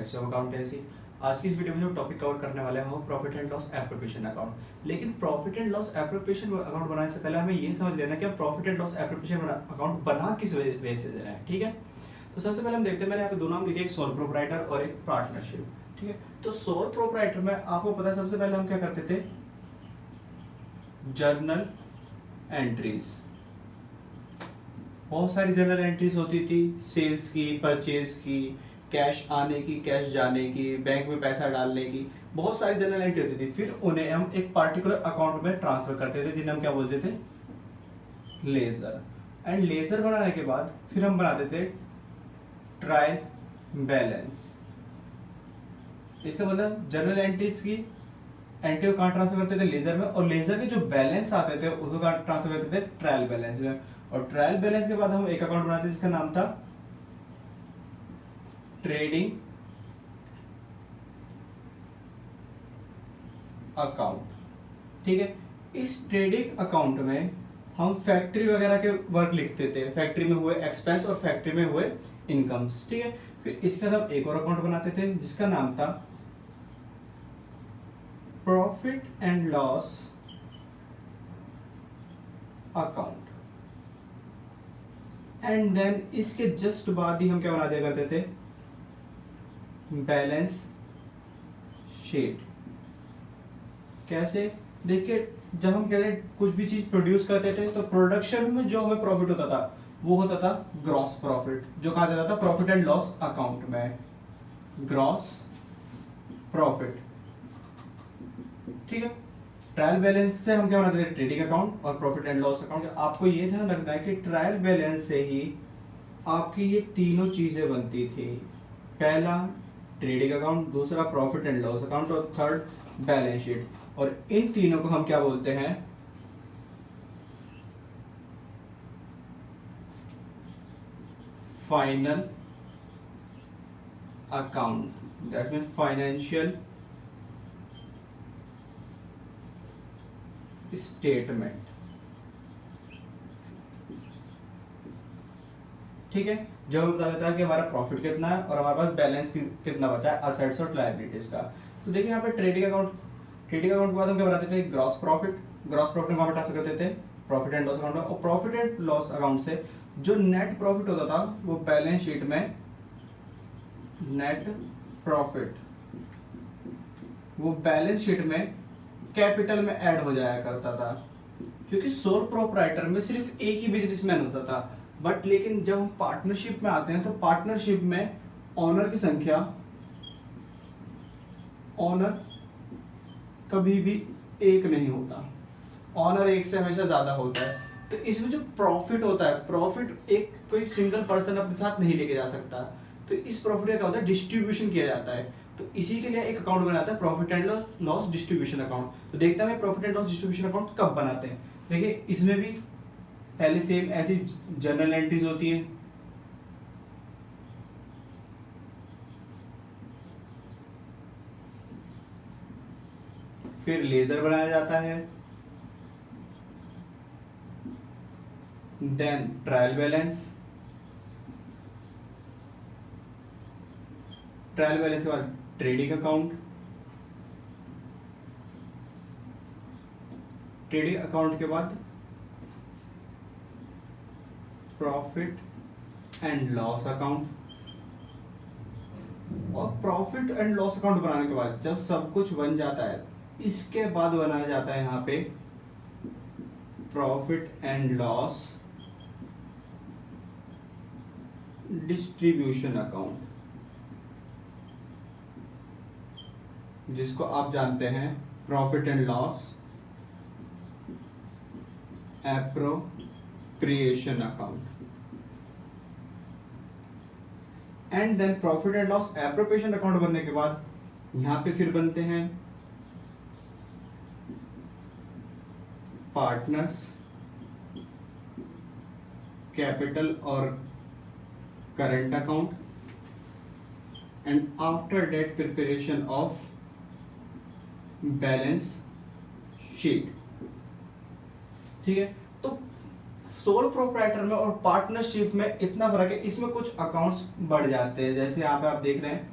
Excel accountancy. आज की इस वीडियो में जो टॉपिक कवर करने वाले हैं वो profit and loss appropriation account. लेकिन profit and loss appropriation account बनाने से पहले हमें ये समझ लेना कि हम profit and loss appropriation account बना किस वजह से दे रहे हैं। ठीक है, तो सबसे पहले हम देखते हैं, मैंने यहाँ पे दो नाम लिखे, एक सोल प्रोप्राइटर और एक पार्टनरशिप। ठीक है, तो सोल प्रोप्राइटर में आपको पता है सबसे पहले हम क्या करते थे, जर्नल एंट्रीज, बहुत सारी जर्नल एंट्रीज होती थी, सेल्स की, परचेज की, कैश आने की, कैश जाने की, बैंक में पैसा डालने की, बहुत सारी जर्नल एंट्री होती थी। फिर उन्हें हम एक पार्टिकुलर अकाउंट में ट्रांसफर करते थे जिन्हें हम क्या बोलते थे, लेजर। एंड लेजर बनाने के बाद फिर हम बनाते थे ट्रायल बैलेंस। इसका मतलब जर्नल एंट्रीज की एंट्री को कहाँ ट्रांसफर करते थे, लेजर में, और लेजर के जो बैलेंस आते थे उसको कहाँ ट्रांसफर करते थे, ट्रायल बैलेंस में। और ट्रायल बैलेंस के बाद हम एक अकाउंट बनाते थे जिसका नाम था ट्रेडिंग अकाउंट। ठीक है, इस ट्रेडिंग अकाउंट में हम फैक्ट्री वगैरह के वर्क लिखते थे, फैक्ट्री में हुए एक्सपेंस और फैक्ट्री में हुए इनकम्स। ठीक है, फिर इसके बाद हम एक और अकाउंट बनाते थे जिसका नाम था profit and loss account. And then इसके जस्ट बाद ही हम क्या बना दिया करते थे, बैलेंस शीट। कैसे, देखिए, जब हम कह रहे कुछ भी चीज प्रोड्यूस करते थे तो प्रोडक्शन में जो हमें प्रॉफिट होता था वो होता था ग्रॉस प्रॉफिट, जो कहा जाता था प्रॉफिट एंड लॉस अकाउंट में, ग्रॉस प्रॉफिट। ठीक है, ट्रायल बैलेंस से हम क्या बनाते थे, ट्रेडिंग अकाउंट और प्रॉफिट एंड लॉस अकाउंट। आपको ये ध्यान रखना है कि ट्रायल बैलेंस से ही आपकी ये तीनों चीजें बनती थी, पहला ट्रेडिंग अकाउंट, दूसरा प्रॉफिट एंड लॉस अकाउंट और थर्ड बैलेंस शीट। और इन तीनों को हम क्या बोलते हैं, final account, that mean financial statement. ठीक है, जब हमें पता चलता है कि हमारा प्रॉफिट कितना है और हमारे पास बैलेंस कितना बचा है असेट्स और लायबिलिटीज का। तो देखिए यहाँ पे ट्रेडिंग अकाउंट के बाद हम क्या बनाते थे, ग्रॉस प्रॉफिट। ग्रॉस प्रॉफिट में ट्रांसफर करते थे प्रॉफिट एंड लॉस अकाउंट में, और प्रॉफिट एंड लॉस अकाउंट से जो नेट प्रॉफिट होता था वो बैलेंस शीट में नेट प्रॉफिट, वो बैलेंस शीट में कैपिटल में ऐड हो जाया करता था। क्योंकि सोल प्रोप्राइटर में सिर्फ एक ही बिजनेसमैन होता था, बट लेकिन जब हम पार्टनरशिप में आते हैं तो पार्टनरशिप में ऑनर की संख्या, ऑनर कभी भी एक नहीं होता, ऑनर एक से हमेशा ज्यादा होता है। तो इसमें जो प्रॉफिट होता है, प्रॉफिट एक कोई सिंगल पर्सन अपने साथ नहीं लेके जा सकता, तो इस प्रॉफिट का क्या होता है, डिस्ट्रीब्यूशन किया जाता है। तो इसी के लिए एक अकाउंट बनाता है profit and loss distribution account. तो देखते हैं profit and loss distribution account कब बनाते हैं। देखिए, इसमें भी पहले सेम ऐसी जर्नल एंट्रीज होती है, फिर लेजर बनाया जाता है, then trial balance, trial balance के बाद ट्रेडिंग अकाउंट, ट्रेडिंग अकाउंट के बाद प्रॉफिट एंड लॉस अकाउंट, और प्रॉफिट एंड लॉस अकाउंट बनाने के बाद जब सब कुछ बन जाता है इसके बाद बनाया जाता है यहाँ पे profit and loss distribution account, जिसको आप जानते हैं profit and loss appropriation account. And then profit and loss appropriation account बनने के बाद यहां पे फिर बनते हैं पार्टनर्स, कैपिटल और current account, and after that preparation of balance sheet. ठीक है, तो सोल प्रोप्राइटर में और पार्टनरशिप में इतना फर्क है, इसमें कुछ अकाउंट्स बढ़ जाते हैं, जैसे यहाँ पे आप देख रहे हैं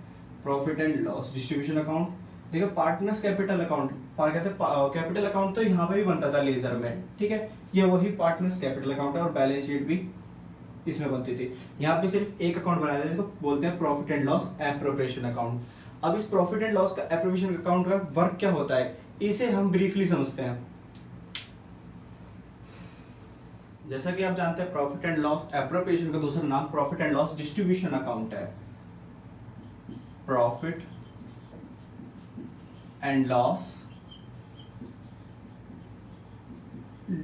profit and loss distribution account. देखो पार्टनर्स कैपिटल अकाउंट, कहते हैं कैपिटल अकाउंट तो यहाँ पे भी बनता था लेजर में, ठीक है, ये वही पार्टनर्स कैपिटल अकाउंट है और बैलेंस शीट भी इसमें बनती थी। यहाँ पे सिर्फ एक अकाउंट बनाया था जिसको बोलते हैं profit and loss appropriation account. अब इस प्रॉफिट एंड लॉस का एप्रोप्रिएशन अकाउंट का वर्क क्या होता है, इसे हम ब्रीफली समझते हैं। जैसा कि आप जानते हैं प्रॉफिट एंड लॉस एप्रोप्रिएशन का दूसरा नाम profit and loss distribution account है। Profit and loss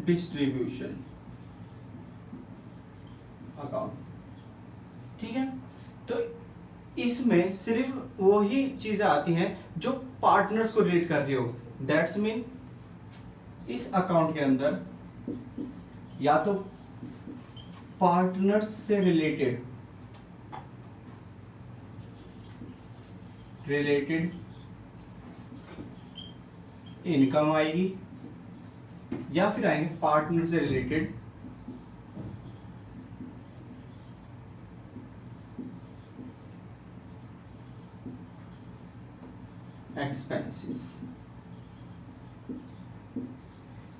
distribution account, ठीक है। तो इसमें सिर्फ वही चीजें आती हैं जो पार्टनर्स को रिलेट कर रही हो। दैट्स मीन इस अकाउंट के अंदर या तो पार्टनर्स से रिलेटेड इनकम आएगी या फिर आएंगे पार्टनर से रिलेटेड एक्सपेंसेस।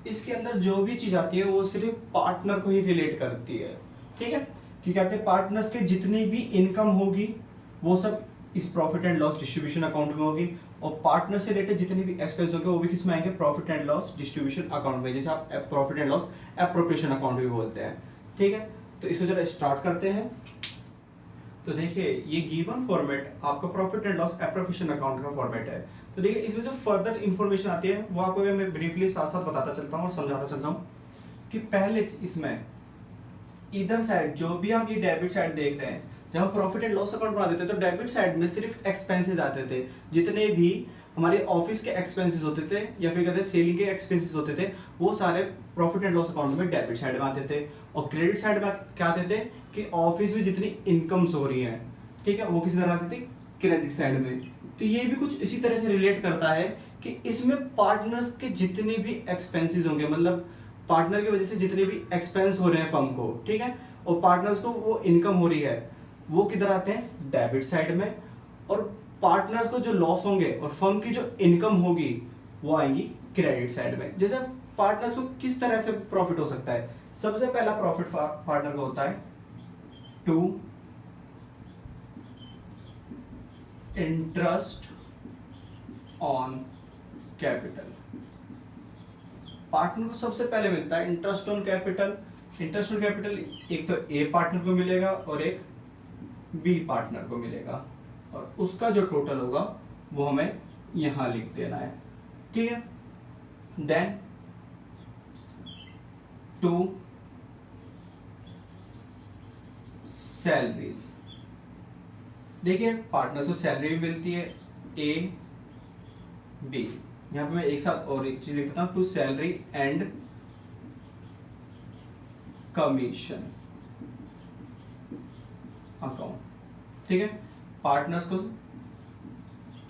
इसके अंदर जो भी चीज आती है वो सिर्फ पार्टनर को ही रिलेट करती है, ठीक है। कि कहते हैं पार्टनर्स के जितनी भी इनकम होगी वो सब इस profit and loss distribution account में होगी और पार्टनर से रिलेटेड जितनी भी एक्सपेंस होंगे वो भी किस में आएंगे, profit and loss distribution account में, जैसे आप profit and loss appropriation account भी बोलते हैं, ठीक है। तो इसको जरा स्टार्ट करते हैं। तो देखिए ये गिवन फॉर्मेट आपका profit and loss appropriation account का फॉर्मेट है। तो देखिए इसमें जो फर्दर इंफॉर्मेशन आती है वो आपको मैं ब्रीफली साथ साथ बताता चलता हूँ और समझाता चलता हूँ कि पहले इसमें इधर साइड जो भी आप ये डेबिट साइड देख रहे हैं, जब हम प्रॉफिट एंड लॉस अकाउंट बना देते तो डेबिट साइड में सिर्फ एक्सपेंसेस आते थे, जितने भी हमारे ऑफिस के एक्सपेंसेस होते थे या फिर कहते हैं सेलिंग के एक्सपेंसेस होते थे वो सारे प्रॉफिट एंड लॉस अकाउंट में डेबिट साइड में आते थे। और क्रेडिट साइड में क्या आते थे कि ऑफिस में जितनी इनकम्स हो रही हैं, ठीक है, वो किस तरह आती थी, क्रेडिट साइड में। तो ये भी कुछ इसी तरह से रिलेट करता है कि इसमें पार्टनर्स के जितने भी एक्सपेंसेस होंगे, मतलब पार्टनर की वजह से जितने भी एक्सपेंस हो रहे हैं फर्म को, ठीक है, और पार्टनर्स को वो इनकम हो रही है वो किधर आते हैं, डेबिट साइड में। और पार्टनर्स को जो लॉस होंगे और फर्म की जो इनकम होगी वो आएंगी क्रेडिट साइड में। जैसे पार्टनर्स को किस तरह से प्रॉफिट हो सकता है, सबसे पहला प्रॉफिट पार्टनर को होता है to interest on capital. Partner को सबसे पहले मिलता है interest on capital. Interest on capital एक तो ए पार्टनर को मिलेगा और एक बी पार्टनर को मिलेगा और उसका जो टोटल होगा वो हमें यहां लिख देना है, ठीक है। देन टू सैलरीज, देखिए पार्टनर को सैलरी भी मिलती है ए बी, यहां पे मैं एक साथ और एक चीज लिख देता हूं, to salary and commission account, ठीक है। पार्टनर्स को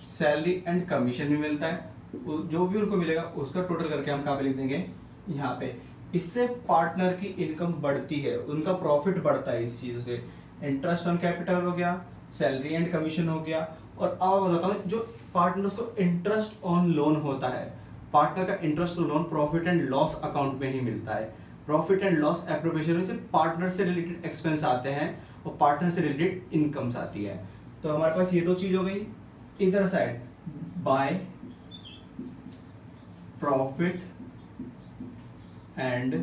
सैलरी एंड कमीशन भी मिलता है, जो भी उनको मिलेगा उसका टोटल करके हम कहां पे लिख देंगे, यहाँ पे। इससे पार्टनर की इनकम बढ़ती है, उनका प्रॉफिट बढ़ता है इस चीज से। इंटरेस्ट ऑन कैपिटल हो गया, सैलरी एंड कमीशन हो गया। और अब बताता हूँ जो पार्टनर्स को इंटरेस्ट ऑन लोन होता है, पार्टनर का interest on loan profit and loss account में ही मिलता है। प्रॉफिट एंड लॉस एप्रोप्रिएशन में से पार्टनर से रिलेटेड एक्सपेंस आते हैं और पार्टनर से रिलेटेड इनकम्स आती है। तो हमारे पास ये दो चीज हो गई। इधर side by profit and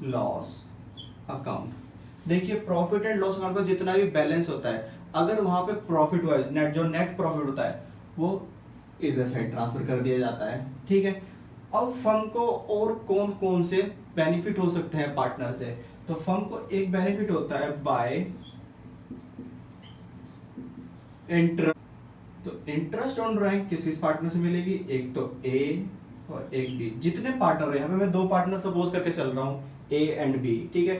loss account, देखिए प्रॉफिट एंड लॉस अकाउंट का जितना भी बैलेंस होता है, अगर वहां पे प्रॉफिट हुआ है, नेट जो नेट प्रॉफिट होता है वो इधर साइड ट्रांसफर कर दिया जाता है, ठीक है। अब फर्म को और कौन कौन से बेनिफिट हो सकते हैं पार्टनर से, तो फर्म को एक बेनिफिट होता है बाय इंटरेस्ट। तो इंटरेस्ट ऑन ड्राइंग किस किस पार्टनर से मिलेगी, एक तो ए और एक बी। जितने पार्टनर है, यहाँ पे मैं दो पार्टनर सपोज करके चल रहा हूँ ए एंड बी, ठीक है।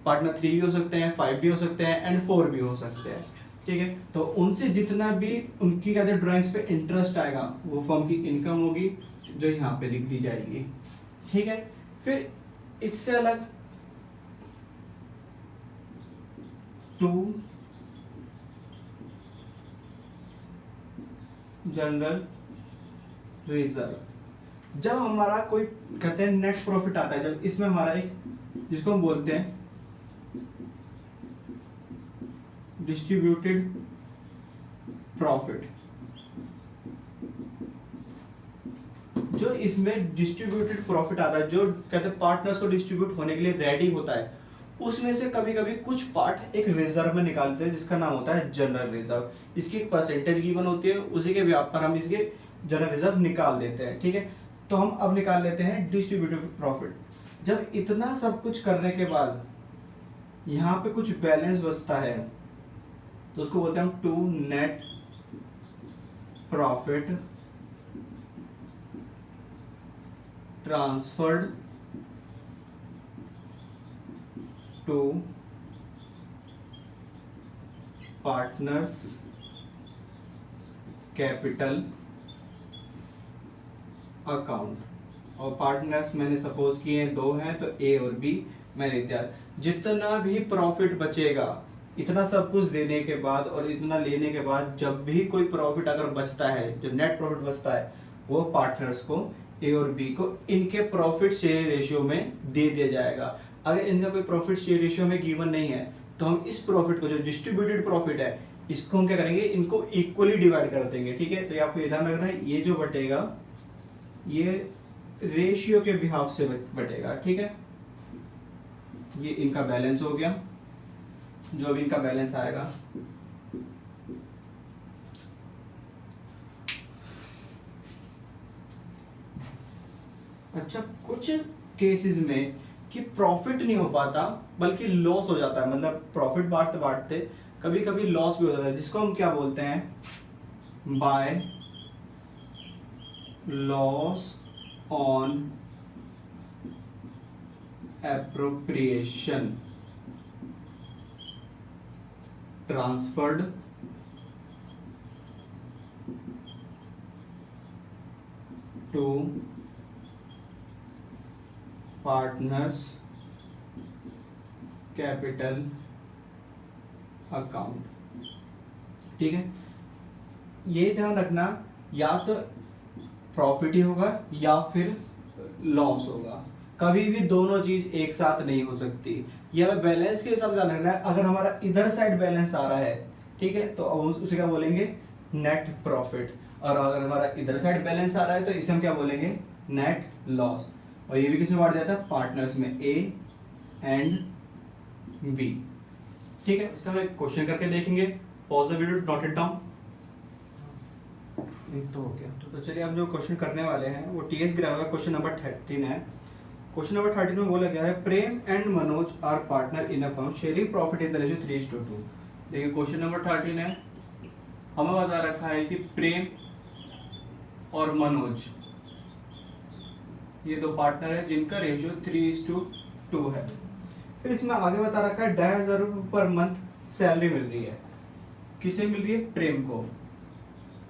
पार्टनर 3 भी हो सकते हैं, 5 भी हो सकते हैं एंड 4 भी हो सकते हैं, ठीक है। तो उनसे जितना भी उनकी कहते हैं ड्राइंग्स पे इंटरेस्ट आएगा वो फर्म की इनकम होगी जो यहाँ पे लिख दी जाएगी, ठीक है। फिर इससे अलग टू जनरल रिजर्व। जब हमारा कोई कहते हैं नेट प्रॉफिट आता है, जब इसमें हमारा एक जिसको हम बोलते हैं डिस्ट्रीब्यूटेड प्रॉफिट, जो इसमें डिस्ट्रीब्यूटेड प्रॉफिट आता है, जो कहते हैं पार्टनर्स को डिस्ट्रीब्यूट होने के लिए रेडी होता है, उसमें से कभी कभी कुछ पार्ट एक रिजर्व में निकालते हैं जिसका नाम होता है जनरल रिजर्व। इसकी एक परसेंटेज गिवन होती है, उसी के व्याप पर हम इसके जनरल रिजर्व निकाल देते हैं। ठीक है, तो हम अब निकाल लेते हैं डिस्ट्रीब्यूटिव प्रॉफिट। जब इतना सब कुछ करने के बाद यहाँ पे कुछ बैलेंस बचता है तो उसको बोलते हैं हम to net profit transferred to partners capital account. और पार्टनर्स मैंने सपोज किए हैं 2 हैं, तो ए और बी मैंने दिया। जितना भी प्रॉफिट बचेगा, इतना सब कुछ देने के बाद और इतना लेने के बाद, जब भी कोई प्रॉफिट अगर बचता है, जो नेट प्रॉफिट बचता है, वो पार्टनर्स को ए और बी को इनके प्रॉफिट शेयर रेशियो में दे दिया जाएगा। अगर इनका कोई प्रॉफिट शेयर रेशियो में गिवन नहीं है तो हम इस प्रॉफिट को, जो डिस्ट्रीब्यूटेड प्रॉफिट है, इसको हम क्या करेंगे, इनको इक्वली डिवाइड कर देंगे। ठीक है, तो ये आपको ध्यान रखना है, ये जो बटेगा ये रेशियो के बिहाफ से बटेगा। ठीक है, ये इनका बैलेंस हो गया, जो भी इनका बैलेंस आएगा। अच्छा, कुछ केसेस में कि प्रॉफिट नहीं हो पाता बल्कि लॉस हो जाता है, मतलब प्रॉफिट बांटते बांटते कभी कभी लॉस भी हो जाता है, जिसको हम क्या बोलते हैं, by loss on appropriation transferred to partners capital account. ठीक है, ये ध्यान रखना, या तो प्रॉफिट ही होगा या फिर लॉस होगा, कभी भी दोनों चीज एक साथ नहीं हो सकती। ये हमें बैलेंस के हिसाब से ध्यान रखना है। अगर हमारा इधर साइड बैलेंस आ रहा है, ठीक है, तो उसे क्या बोलेंगे, नेट प्रॉफिट। और अगर हमारा इधर साइड बैलेंस आ रहा है तो इसे हम क्या बोलेंगे, नेट लॉस। और ये भी किसमें बांट दिया था, पार्टनर्स में, ए एंड बी। ठीक है, इसका हम एक क्वेश्चन करके देखेंगे। Pause the video, note it down. एक तो हो गया, तो चलिए अब जो क्वेश्चन करने वाले हैं वो टीएस ग्रामर का क्वेश्चन नंबर 13 है। क्वेश्चन नंबर 13 में बोला गया है, Prem and Manoj are partners in a firm sharing profit in the ratio 3:2। देखिए क्वेश्चन नंबर 13 है, हमें बता रखा है कि प्रेम और मनोज ये 2 पार्टनर है जिनका रेशियो 3:2 है। फिर इसमें आगे बता रखा है 2,500 रुपये पर मंथ सैलरी मिल रही है। किसे मिल रही है, प्रेम को,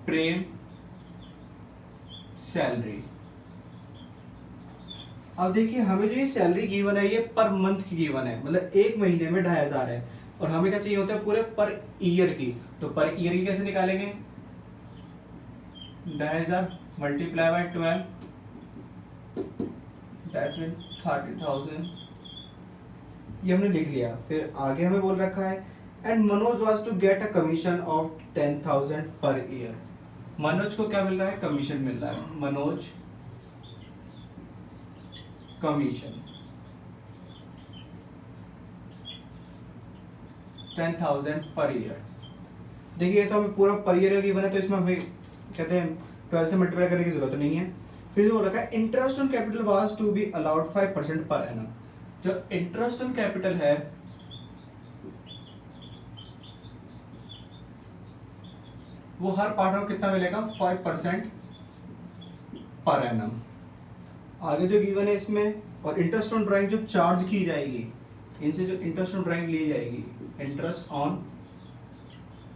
प्रेम सैलरी। अब देखिए हमें जो ये सैलरी गिवन है ये पर मंथ की गिवन है, मतलब एक महीने में 2,500 है, और हमें क्या चाहिए होता है, पूरे पर ईयर की। तो पर ईयर की कैसे निकालेंगे, 2,500 मल्टीप्लाई बाय 12, दैट्स मीन 30,000। ये हमने लिख लिया। फिर आगे हमें बोल रखा है, and Manoj was to get a commission of 10,000 per year. Manoj को क्या मिल रहा है, कमीशन मिल रहा है, मनोज कमीशन 10,000 पर ईयर। देखिए तो हमें पूरा पर ईयर की बना, तो इसमें हमें कहते हैं 12 से मल्टीप्लाई करने की जरूरत नहीं है। फिर बोल रखा है, interest on capital was to be allowed 5% per annum. जो इंटरेस्ट ऑन कैपिटल है वो हर पार्टनर को कितना मिलेगा, 5% पर एनम। आगे जो गिवन है इसमें, और इंटरेस्ट ऑन ड्राइंग जो चार्ज की जाएगी, इनसे जो इंटरेस्ट ऑन ड्राइंग ली जाएगी, interest on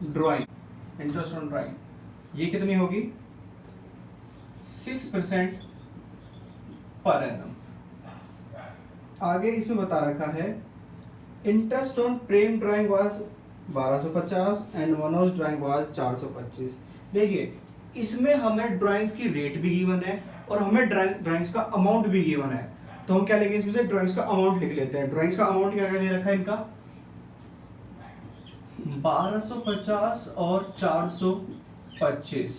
drawing, interest on drawing ये कितनी होगी, 6% पर एनम। आगे इसमें बता रखा है, interest on Prem drawing was 1250 and Manoj drawing was 425। देखिए इसमें हमें ड्राइंग्स की रेट भी गिवन है और हमें ड्राइंग्स का अमाउंट भी गिवन है। तो हम क्या लेंगे इसमें से, ड्राइंग्स का अमाउंट लिख लेते हैं। ड्राइंग्स का अमाउंट क्या क्या दे रखा है इनका, 1250 और 425,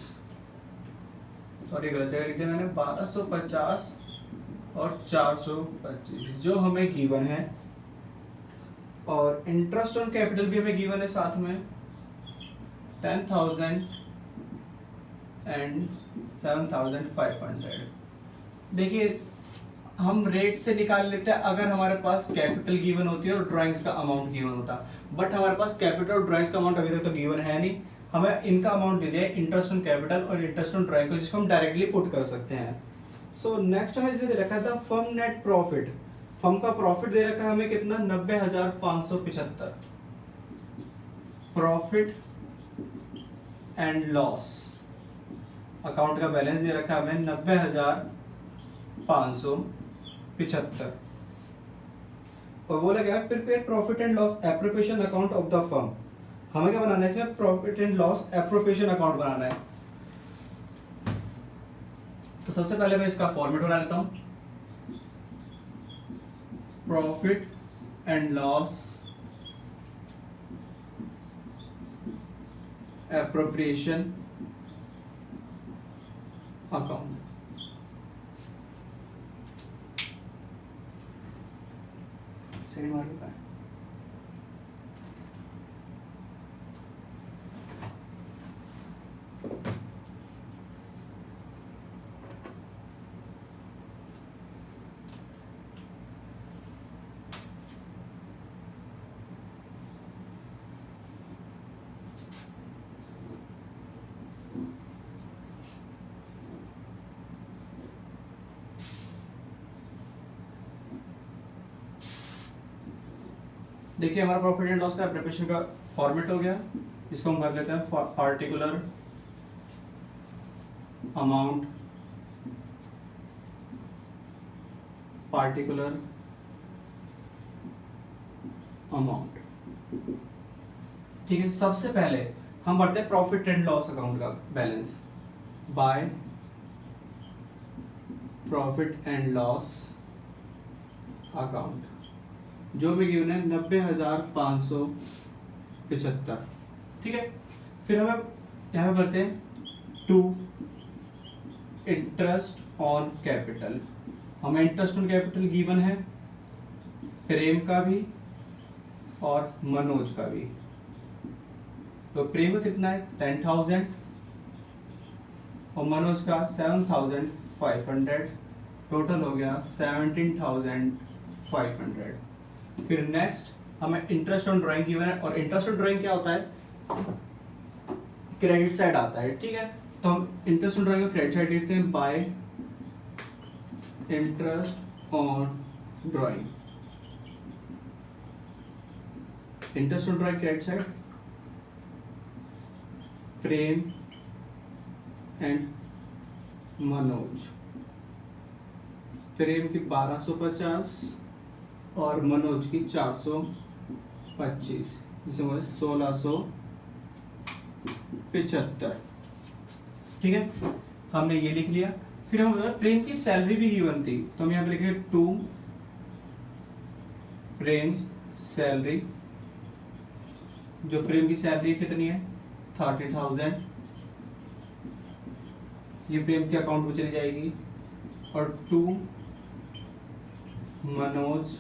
सॉरी गलत जगह लिख दिया मैंने, 1250 और 425 जो हमें गिवन है। और इंटरेस्ट ऑन कैपिटल भी हमें गिवन है साथ में, 10,000 एंड 7,500। देखिए हम रेट से निकाल लेते हैं अगर हमारे पास कैपिटल गिवन होती है और ड्राइंग्स का अमाउंट गिवन होता, बट हमारे पास कैपिटल और ड्राइंग्स का अमाउंट अभी तक तो गिवन है नहीं। हमें इनका अमाउंट दे दिया इंटरेस्ट ऑन कैपिटल और इंटरेस्ट ऑन ड्राइंग को, जिसको हम डायरेक्टली पुट कर सकते हैं। सो नेक्स्ट हमें इसमें दे रखा था फर्म नेट प्रॉफिट। फर्म का प्रॉफिट दे रखा है हमें कितना, 90,575। प्रॉफिट एंड लॉस अकाउंट का बैलेंस दे रखा है हमें 90,575। और बोला गया prepare profit and loss appropriation account of the firm. हमें क्या बनाना है इसमें, profit and loss appropriation account बनाना है। तो सबसे पहले मैं इसका फॉर्मेट बना लेता हूं, profit and loss appropriation account. सही मालूम है। देखिए हमारा प्रॉफिट एंड लॉस का प्रिपरेशन का फॉर्मेट हो गया। इसको हम कर लेते हैं पार्टिकुलर अमाउंट, पार्टिकुलर अमाउंट। ठीक है, सबसे पहले हम भरते हैं प्रॉफिट एंड लॉस अकाउंट का balance by profit and loss account, जो भी गिवन है 90,575। ठीक है, फिर हमें यहाँ पे भरते हैं टू इंटरेस्ट ऑन कैपिटल। हमें इंटरेस्ट ऑन कैपिटल गिवन है प्रेम का भी और मनोज का भी। तो प्रेम का कितना है 10,000 और मनोज का 7,500, टोटल हो गया 17,500। फिर नेक्स्ट हमें इंटरेस्ट ऑन ड्राइंग गिवन है और इंटरेस्ट ऑन ड्राइंग क्या होता है, क्रेडिट साइड आता है। ठीक है, तो हम इंटरेस्ट ऑन ड्राइंग को क्रेडिट साइड लिखते हैं by interest on drawing. Interest on drawing credit side Prem and Manoj. Prem की 1250 और मनोज की 425, जिसे 1675। ठीक है, हमने ये लिख लिया। फिर हम प्रेम की सैलरी भी गिवन थी, तो हम यहाँ पे लिखेंगे टू प्रेम सैलरी। जो प्रेम की सैलरी कितनी है 30,000, ये प्रेम के अकाउंट में चली जाएगी। और टू मनोज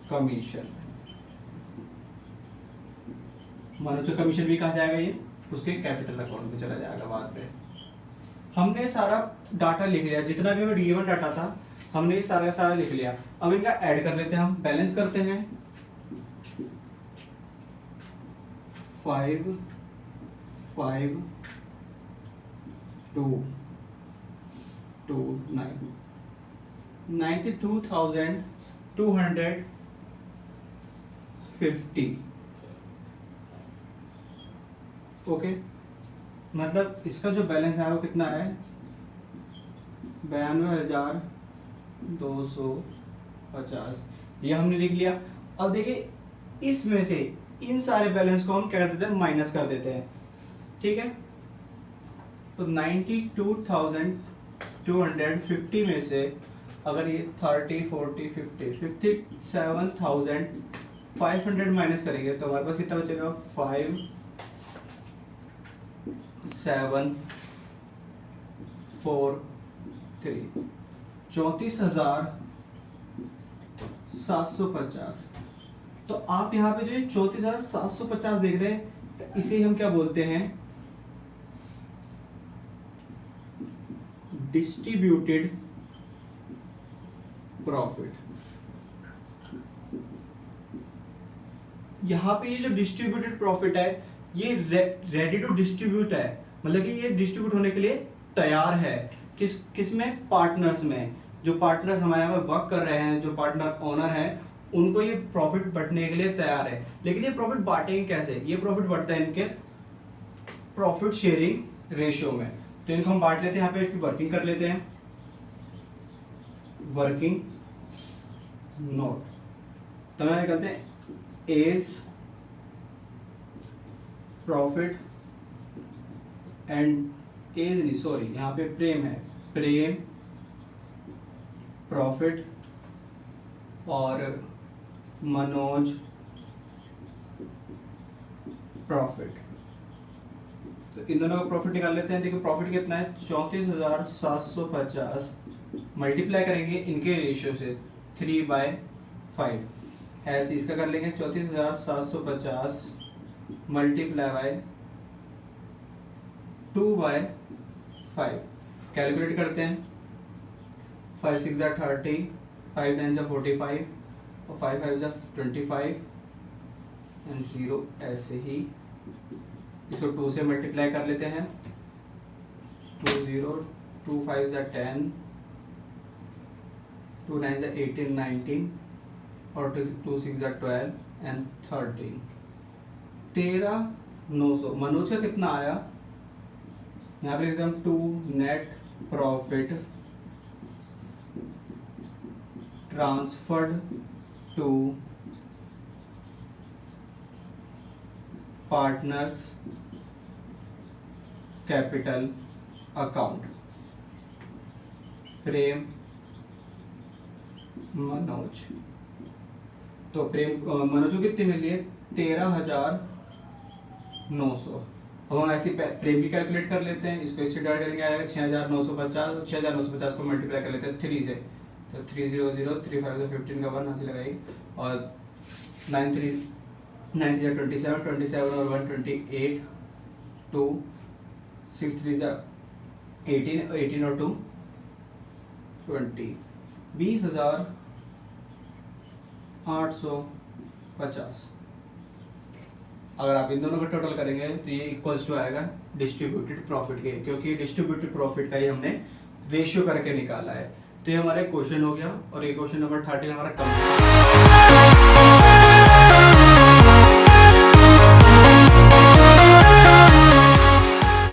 कमीशन, मनोज का कमीशन भी कहा जाएगा, ये उसके कैपिटल अकाउंट में चला जाएगा बाद में। हमने सारा डाटा लिख लिया, जितना भी हमें गिवन डाटा था हमने ये सारा सारा लिख लिया। अब इनका ऐड कर लेते हैं, हम बैलेंस करते हैं 5 5 2 2 9 92,250। ओके, मतलब इसका जो बैलेंस है वो कितना है 92,250। ये हमने लिख लिया। अब देखिए इसमें से इन सारे बैलेंस को हम क्या कर देते हैं, माइनस कर देते हैं। ठीक है, तो 92,250 में से अगर ये 30, 40, 50, 57,500 माइनस करेंगे तो हमारे पास कितना बचेगा? 5, 7, 4, 3, 34,750। तो आप यहाँ पे जो ये 34,750 देख रहे हैं, इसे हम क्या बोलते हैं? Distributed profit. यहाँ पे ये जो डिस्ट्रीब्यूटेड प्रॉफिट है ये रेडी टू डिस्ट्रीब्यूट है, मतलब कि ये डिस्ट्रीब्यूट होने के लिए तैयार है। किस में? पार्टनर्स में। जो पार्टनर्स हमारे यहाँ पर वर्क कर रहे हैं, जो पार्टनर ओनर है, उनको ये प्रॉफिट बांटने के लिए तैयार है। लेकिन ये प्रॉफिट बांटेंगे कैसे? ये प्रॉफिट बढ़ता है इनके प्रॉफिट शेयरिंग रेशियो में। तो इनको हम बांट लेते हैं, यहाँ पे इसकी वर्किंग कर लेते हैं, वर्किंग नोट। तो मैं निकलते हैं एज प्रॉफिट एंड एज नहीं, सॉरी, यहाँ पे प्रेम है, प्रेम प्रॉफिट और मनोज प्रॉफिट। तो इन दोनों का प्रॉफिट निकाल लेते हैं। देखिए प्रॉफिट कितना है? 34,750 मल्टीप्लाई करेंगे इनके रेशियो से 3/5, ऐसे इसका कर लेंगे 34,750 मल्टीप्लाई बाय 2/5। कैलकुलेट करते हैं, 5 6 30, 5 9 45 और 5 5 25 एंड 0 ऐसे ही। इसको 2 से मल्टीप्लाई कर लेते हैं, 2 0, 2 5 10, 2 9 18 19 और 2 6 12 एंड 13। 13,900। मनोज का कितना आया? यहाँ पे एकदम 2 net profit transferred to partners capital account. Prem Manoj. तो प्रेम मनोज को कितनी मिली है? 13,900। अब हम ऐसी प्रेम की कैलकुलेट कर लेते हैं, इसको इससे डिवाइड करेंगे, आएगा 6,950। 6,950 को मल्टीप्लाई कर लेते हैं 3 से, तो 300, 3 5 15 का 1 यहाँ से लगाएगी और 9 3 27, 27 और 1 28, 2 6 3 18, 18 और 2 20, 20,850। अगर आप इन दोनों का टोटल करेंगे तो ये इक्वल्स टू आएगा डिस्ट्रीब्यूटेड प्रॉफिट के, क्योंकि डिस्ट्रीब्यूटेड प्रॉफिट का ही हमने रेशियो करके निकाला है। तो ये हमारा क्वेश्चन हो गया और ये क्वेश्चन नंबर 13 हमारा कंप्लीट।